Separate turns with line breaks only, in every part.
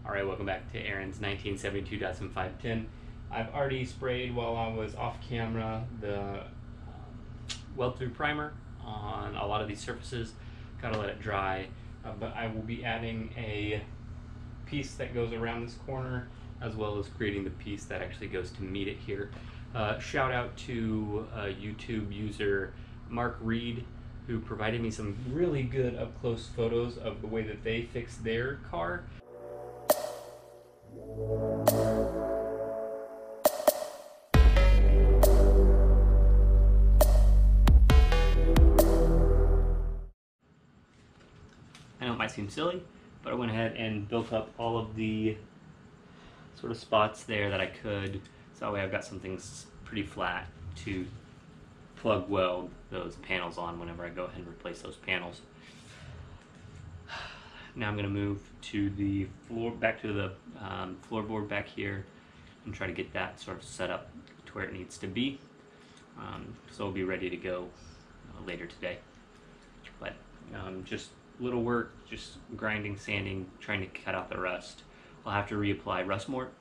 Alright, welcome back to Aaron's 1972 Datsun 510. I've already sprayed while I was off camera the weld-through primer on a lot of these surfaces. Gotta let it dry, but I will be adding a piece that goes around this corner as well as creating the piece that actually goes to meet it here. Shout out to YouTube user Mark Reed, who provided me some really good up-close photos of the way that they fixed their car. I know it might seem silly, but I went ahead and built up all of the sort of spots there that I could, so that way I've got something pretty flat to plug weld those panels on whenever I go ahead and replace those panels. Now I'm going to move to the floor, back to the floorboard back here, and try to get that sort of set up to where it needs to be. So it'll be ready to go later today. But just little work, just grinding, sanding, trying to cut out the rust. I'll have to reapply rust mort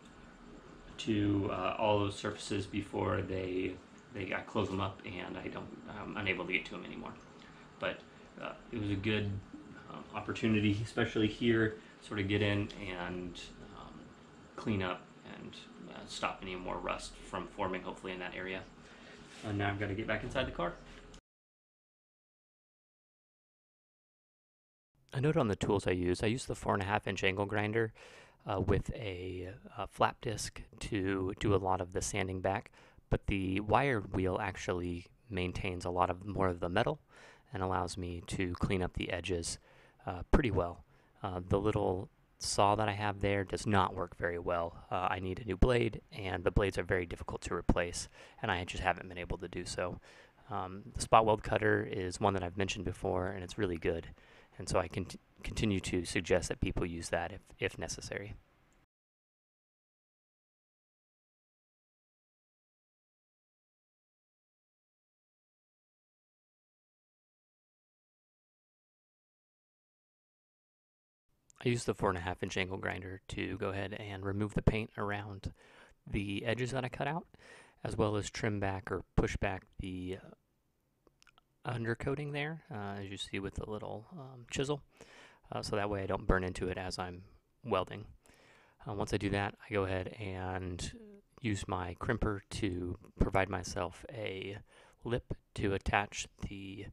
to all those surfaces before I close them up, and I'm unable to get to them anymore. But it was a good opportunity, especially here, sort of get in and clean up and stop any more rust from forming, hopefully, in that area. And now I've got to get back inside the car.
A note on the tools I use the 4.5-inch angle grinder with a flap disc to do a lot of the sanding back, but the wired wheel actually maintains a lot of more of the metal and allows me to clean up the edges pretty well. The little saw that I have there does not work very well. I need a new blade, and the blades are very difficult to replace, and I just haven't been able to do so. The spot weld cutter is one that I've mentioned before, and it's really good. And so I can continue to suggest that people use that if necessary. I use the 4.5-inch angle grinder to go ahead and remove the paint around the edges that I cut out, as well as trim back or push back the undercoating there, as you see with the little chisel, so that way I don't burn into it as I'm welding. Once I do that, I go ahead and use my crimper to provide myself a lip to attach the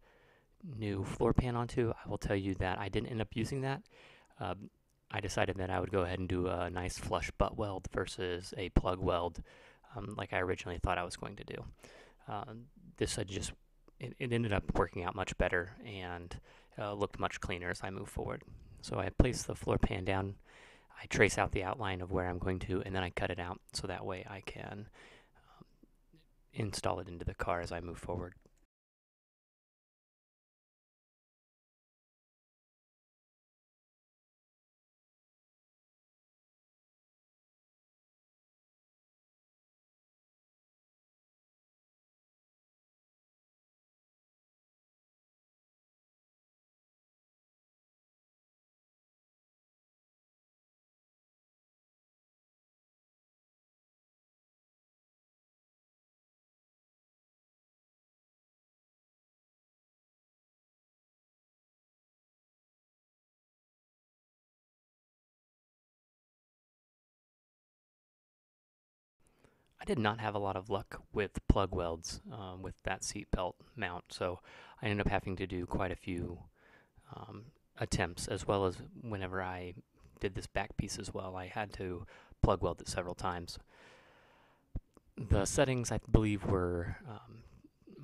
new floor pan onto. I will tell you that I didn't end up using that. I decided that I would go ahead and do a nice flush butt weld versus a plug weld like I originally thought I was going to do. It ended up working out much better and looked much cleaner as I move forward. So I place the floor pan down, I trace out the outline of where I'm going to, and then I cut it out so that way I can install it into the car as I move forward. I did not have a lot of luck with plug welds with that seat belt mount, so I ended up having to do quite a few attempts, as well as whenever I did this back piece as well, I had to plug weld it several times. The settings, I believe, were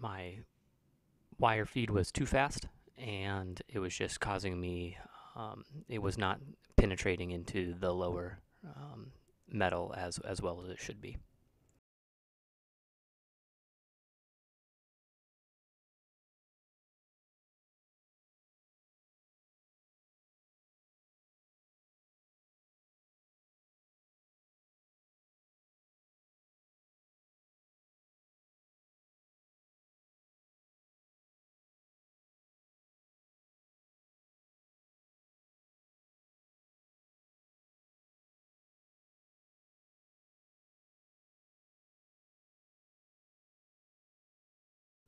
my wire feed was too fast, and it was just causing me, it was not penetrating into the lower metal as well as it should be.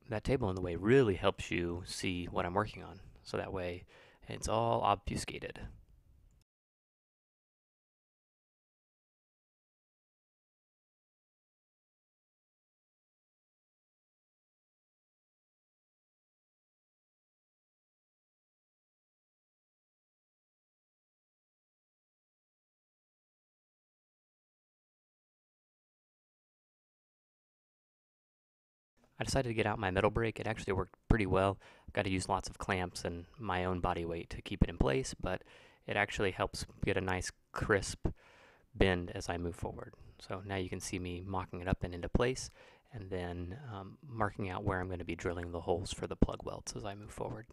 that table in the way really helps you see what I'm working on. So that way it's all obfuscated. I decided to get out my metal brake. It actually worked pretty well. I've got to use lots of clamps and my own body weight to keep it in place, but it actually helps get a nice crisp bend as I move forward. So now you can see me mocking it up and into place, and then marking out where I'm going to be drilling the holes for the plug welds as I move forward.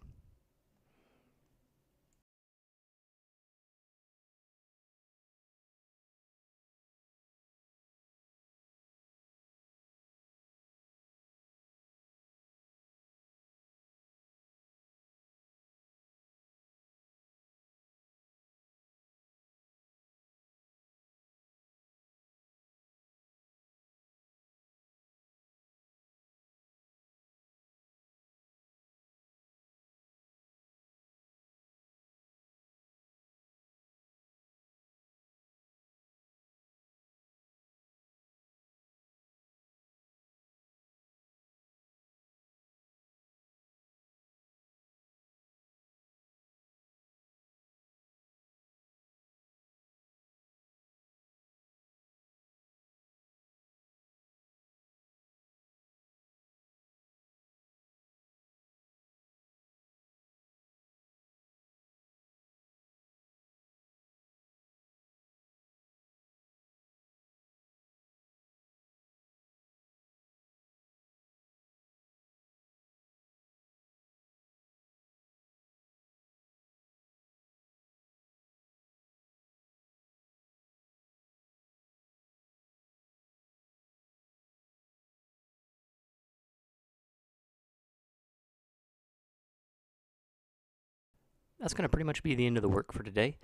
That's going to pretty much be the end of the work for today.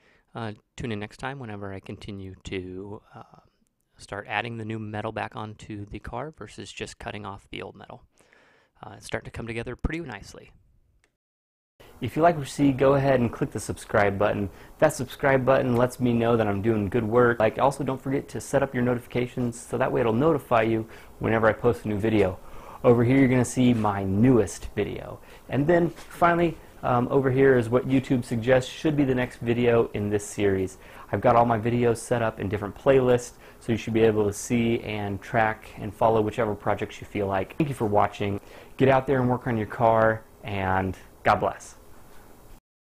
Tune in next time whenever I continue to start adding the new metal back onto the car versus just cutting off the old metal. It's starting to come together pretty nicely.
If you like what you see, go ahead and click the subscribe button. That subscribe button lets me know that I'm doing good work. Also, don't forget to set up your notifications so that way it'll notify you whenever I post a new video. Over here you're going to see my newest video. And then finally, over here is what YouTube suggests should be the next video in this series. I've got all my videos set up in different playlists, so you should be able to see and track and follow whichever projects you feel like. Thank you for watching. Get out there and work on your car, and God bless.